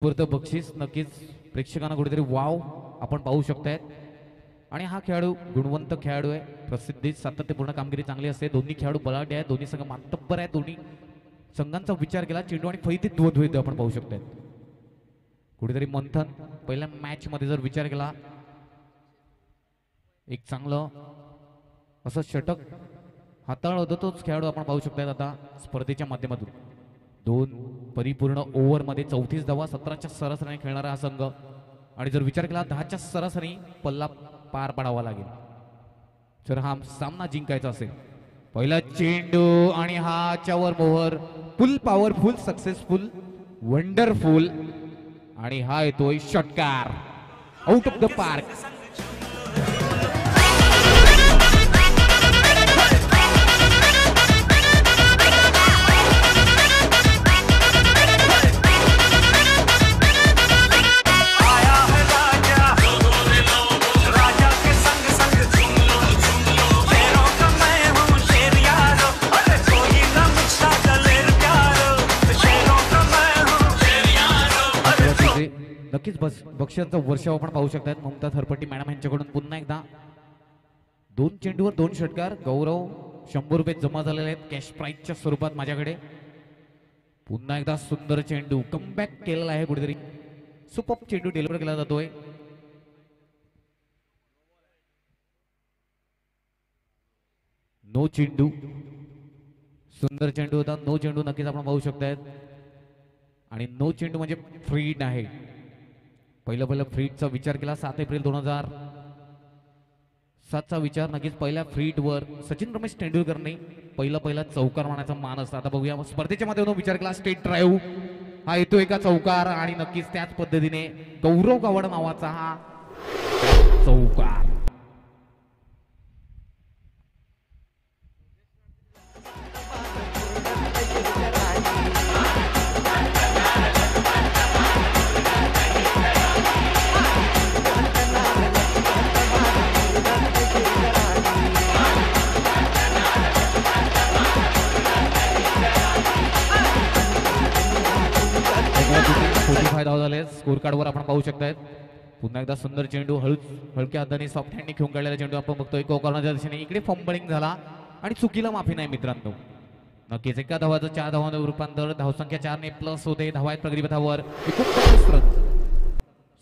पुरतं बक्षीस नक्कीच प्रेक्षकांना कुठेतरी वाव आपण पाहू शकताय. आणि हा खेळाडू गुणवंत खेळाडू आहे, प्रसिद्धीत सातत्यपूर्ण कामगिरी चांगली असते. दोन्ही खेळाडू बलाढ्य आहेत, दोन्ही संघ मातब्बर आहेत. दोन्ही संघांचा विचार केला चेंडू आणि फैतीत द्वंद्व आपण पाहू शकताय. कुठेतरी मंथन पहिल्या मॅच मध्ये जर विचार केला, एक चांगलं असं षटक हाताळलं होतं तोच खेळाडू आपण पाहू शकताय आता स्पर्धेच्या माध्यमातून. 2 परिपूर्ण ओव्हर मध्ये 34 धावा 17च्या सरासरीने खेळणारा हा संघ. आणि जर विचार केला 10च्या सरासरी पल्ला पार पाडावा लागेल जर हा सामना जिंकायचा असेल. पहिला चेंडू आणि हाच्यावर मोहर. फुल पॉवरफुल, सक्सेसफुल, वंडरफुल. आणि हा येतोय षटकार आउट ऑफ द पार्क. नक्कीच बक्षिसांचं वर्षाव आपण पाहू शकतात. ममता थरपट्टी मॅडम यांच्याकडून पुन्हा एकदा 2 चेंडूवर 2 षटकार. गौरव 100 रुपये जमा झालेले आहेत कॅश प्राईजच्या स्वरूपात माझ्याकडे. पुन्हा एकदा सुंदर चेंडू कमबॅक केलेला आहे. कुठेतरी सुपर चेंडू डिलिव्हर केला जातोय. नो चेंडू, सुंदर चेंडू होता. नो चेंडू नक्कीच आपण पाहू शकतायत. आणि नो चेंडू म्हणजे फ्रीड आहे. पहिला फ्रीडचा विचार केला 7 एप्रिल 2007चा विचार नक्कीच पहिल्या फ्रीडवर सचिन रमेश तेंडुलकरने पहिला चौकार मारण्याचा मान असता. आता बघूया स्पर्धेच्या माध्यमातून विचार केला स्टेट ड्राईव्ह हा येतो एका चौकार. आणि नक्कीच त्याच पद्धतीने गौरव गावड नावाचा हा चौकार. स्कोर कार्डवर आपण पाहू शकताय. पुन्हा एकदा सुंदर चेंडू हलक्या हाताने सॉफ्ट हँडने खेळून काढलेला चेंडू आपण बघतोय कोकर्णाच्या दिशेने. इकडे फंबलिंग झाला आणि चुकीला माफी नाही मित्रांनो. नक्कीच एका धावाचं 4 धावांमध्ये रूपांतर. धावसंख्या 4 ने प्लस होते. धावा आहेत प्रगती पथावर.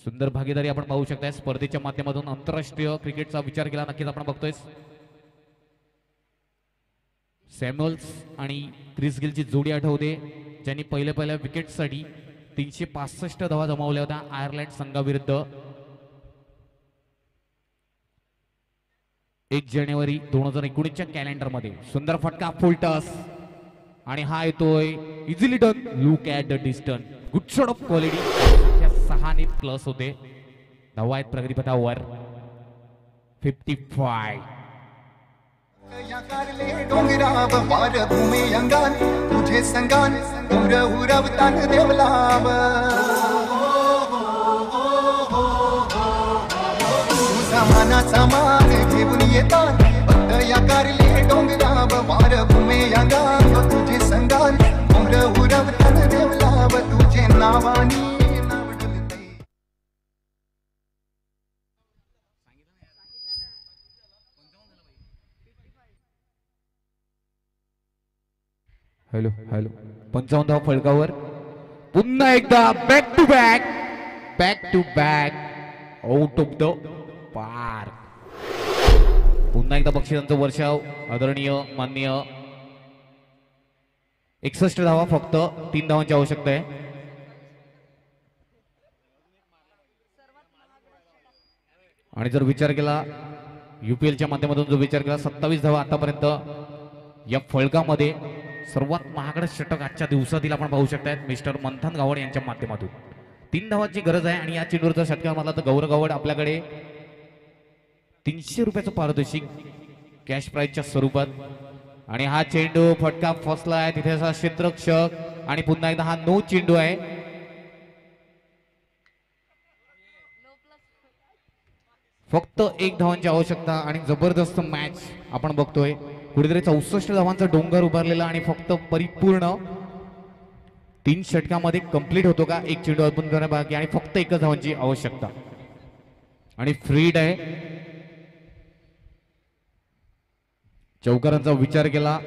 सुंदर भागीदारी आपण पाहू शकताय स्पर्धेच्या माध्यमातून. आंतरराष्ट्रीय क्रिकेटचा विचार केला नक्कीच आपण बघतोय. सॅम्युअल्स आणि क्रिस गिलची जोडी आठवते ज्यांनी पहिल्या विकेटसाठी 365 धावा जमावल्या होत्या आयर्लंड संघाविरुद्ध. 1 जानेवारी 2019च्या कॅलेंडर मध्ये. सुंदर फटका फुल टस आणि हा येतोय easily done. Look at the distance. Good shot of quality. 6 ने प्लस होते. धावा आहेत प्रगतीपथावर 55. डोंगराव वार भूमी अंगान तुझे संगान उरवतान देवलाव. तुझा मानाचा मान घेऊन येतात फक्त या कारले डोंगराव वार भूमी अंगान तुझे संगान उरवतान देवलाव. तुझे नावानी हॅलो 55 धावा फलकावर. पुन्हा एकदा back to back out of the park. पुन्हा एकदा बक्षिसांचं वर्षाव आदरणीय माननीय. 61 धावा फक्त 3 धावांची आवश्यकता आहे. आणि जर विचार केला UPLच्या माध्यमातून जो विचार केला 27 धावा आतापर्यंत या फलकामध्ये. सर्वात महागडं षटक आजच्या दिवसातील आपण पाहू शकतायत मिस्टर मंथन गावड यांच्या माध्यमातून. 3 धावांची गरज आहे. आणि या चेंडूवरचा षटकार मारला तर गौरव गावड आपल्याकडे 300 रुपयाचं पारितोषिक कॅश प्राईजच्या स्वरूपात. आणि हा चेंडू फटका फसला आहे तिथे असा क्षेत्ररक्षक. आणि पुन्हा एकदा हा नो चेंडू आहे. फक्त 1 धावांची आवश्यकता. आणि जबरदस्त मॅच आपण बघतोय. कुठेतरी 64 धावांचा डोंगर उभारलेला आणि फक्त परिपूर्ण 3 षटकामध्ये कंप्लीट होतो का? एक चेंडू अर्पण करण्या बाकी आणि फक्त एकच धावांची आवश्यकता आणि फ्रीड आहे. चौकारांचा विचार केला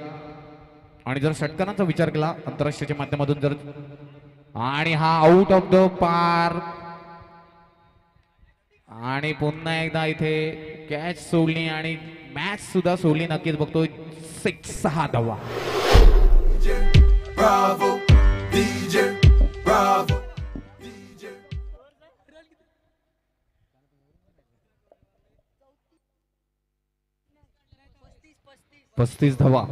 आणि जर षटकारांचा विचार केला आंतरराष्ट्रीयच्या माध्यमातून जर, आणि हा आउट ऑफ द पार्क आणि पुन्हा एकदा इथे कॅच सोडली आणि मॅच सुद्धा सोडली. नक्कीच बघतोय 6 धावा. Bravo, DJ, bravo, DJ. 35 धावा.